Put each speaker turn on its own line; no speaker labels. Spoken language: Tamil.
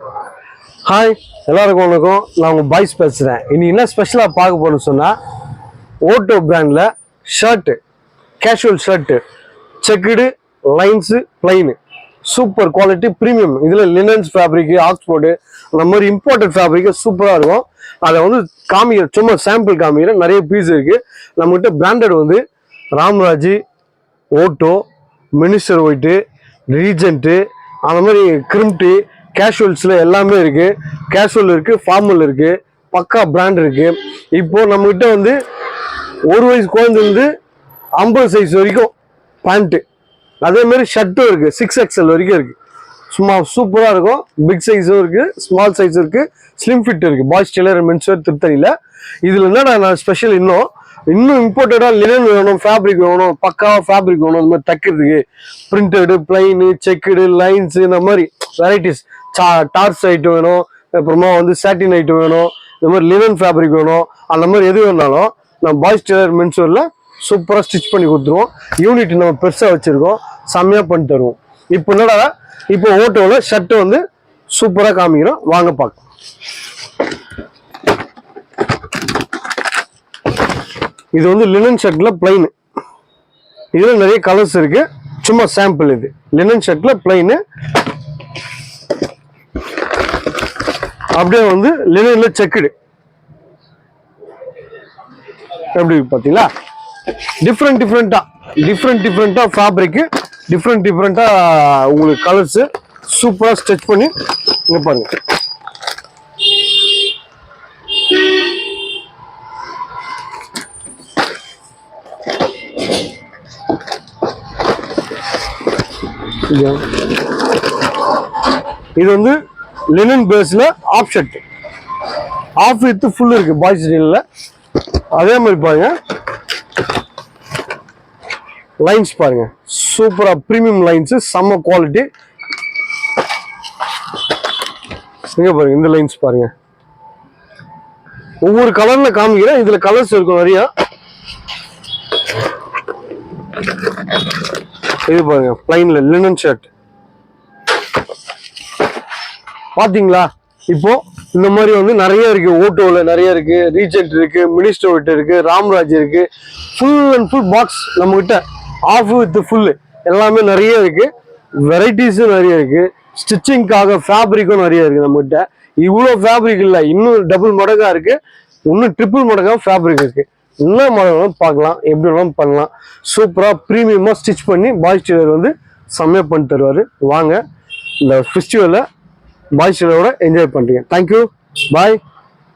ஹாய், எல்லாருக்கும் வணக்கம். நான் உங்கள் பாய்ஸ் பேசுகிறேன். இன்னைக்கு என்ன ஸ்பெஷலாக பார்க்க போகணும்னு சொன்னால், ஓட்டோ பிராண்டில் shirt, casual shirt, checked lines plain, super quality premium. இதில் லினன்ஸ் ஃபேப்ரிக்கு, ஆக்ஸ்போர்டு, அந்த மாதிரி இம்போர்ட்டட் ஃபேப்ரிக்கு சூப்பராக இருக்கும். அதை வந்து காமிக்கிற சும்மா சாம்பிள் காமிக்கிற நிறைய பீஸ் இருக்குது நம்மகிட்ட. பிராண்டட் வந்து ராம்ராஜ், ஓட்டோ, மினிஸ்டர் ஒயிட்டு, ரீஜென்ட்டு, அந்த மாதிரி கிரிம்டி, கேஷுவல்ஸில் எல்லாமே இருக்குது. கேஷுவல் இருக்குது, ஃபார்மல் இருக்குது, பக்கா பிராண்ட் இருக்குது. இப்போது நம்மகிட்ட வந்து 1 வயசு குழந்தைந்து 50 சைஸ் வரைக்கும் பேண்ட்டு, அதேமாதிரி ஷர்ட்டும் இருக்குது, 6XL வரைக்கும் இருக்குது. சும்மா சூப்பராக இருக்கும். பிக் சைஸும் இருக்குது, ஸ்மால் சைஸ் இருக்குது, ஸ்லிம் ஃபிட் இருக்குது. பாய்ஸ் டெய்லர் மென்ஸ்வேர் திருத்தணியில். இதில் என்ன நான் ஸ்பெஷல் இன்னும் இம்போர்ட்டடாக லினன் வேணும், ஃபேப்ரிக் வேணும், பக்காவாக ஃபேப்ரிக் வேணும், இந்த மாதிரி தைக்கிறதுக்கு பிரிண்டடு, பிளைனு, செக்குடு, லைன்ஸு, இந்த மாதிரி வெரைட்டிஸ். டார்ச் ஐட்டம் வேணும், அப்புறமா வந்து சாட்டின் ஐட்டம் வேணும், இந்த மாதிரி லினன் ஃபேப்ரிக் வேணும், அந்த மாதிரி எது வேணாலும் நம்ம பாய்ஸ் டெய்லர் மென்ஸ்வேரில் சூப்பராக ஸ்டிச் பண்ணி கொடுத்துருவோம். யூனிட் நம்ம பெருசாக வச்சுருக்கோம், செம்மையாக பண்ணி தருவோம். இப்போ ஓட்டோவில் ஷர்ட்டு வந்து சூப்பராக காமிக்கிறோம், வாங்க பார்க்கலாம். இது வந்து லினன் ஷர்ட்ல பிளைனு. இதுல நிறைய கலர்ஸ் இருக்கு, சும்மா சாம்பிள். இது லினன் ஷர்ட்ல பிளைனு. அப்படியே வந்து லினன்ல செக்குடு. எப்படி பாத்தீங்களா? டிஃப்ரெண்டா ஃபேப்ரிக், டிஃப்ரெண்டா உங்களுக்கு கலர்ஸ் சூப்பரா ஸ்டிச் பண்ணி இங்க பாருங்க. இது வந்து லினன் பேஸ்ல half shirt, half with full இருக்கு பாய்ஸ் டீல்ல. அதே மாதிரி பாருங்க, லைன்ஸ் பாருங்க, சூப்பரா பிரீமியம் லைன்ஸ், செம்ம குவாலிட்டி. இங்க பாருங்க, இந்த லைன்ஸ் பாருங்க. ஒவ்வொரு கலர்ல காமிக்கிறேன், இதுல கலர்ஸ் இருக்கும் நிறைய. இது பாருங்க, பிளைன்ல லினன் ஷர்ட் பாத்தீங்களா? இப்போ இந்த மாதிரி வந்து நிறைய இருக்கு. ஓட்டோல நிறைய இருக்கு, ரீஜென்ட் இருக்கு, மினிஸ்டர் ஒயிட் இருக்கு, ராம்ராஜ் இருக்கு. ஃபுல் அண்ட் ஃபுல் பாக்ஸ் நம்ம கிட்ட, ஆஃப் வித் ஃபுல் எல்லாமே நிறைய இருக்கு. வெரைட்டிஸும் நிறைய இருக்கு. ஸ்டிச்சிங்காக ஃபேப்ரிக்கும் நிறைய இருக்கு நம்ம கிட்ட. இவ்வளோ ஃபேப்ரிக் இல்லை, இன்னும் டபுள் மடங்கா இருக்கு, இன்னும் ட்ரிபிள் மடங்கா ஃபேப்ரிக் இருக்கு. என்ன மாதிரி பார்க்கலாம், எப்படி வேணாலும் பண்ணலாம். சூப்பராக ப்ரீமியமாக ஸ்டிச் பண்ணி பாய்ஸ் டெய்லர் வந்து செம்மையாக பண்ணி தருவார். வாங்க, இந்த ஃபெஸ்டிவலை பாய்ஸ் டெய்லரோட என்ஜாய் பண்ணுறீங்க. தேங்க்யூ, பாய்.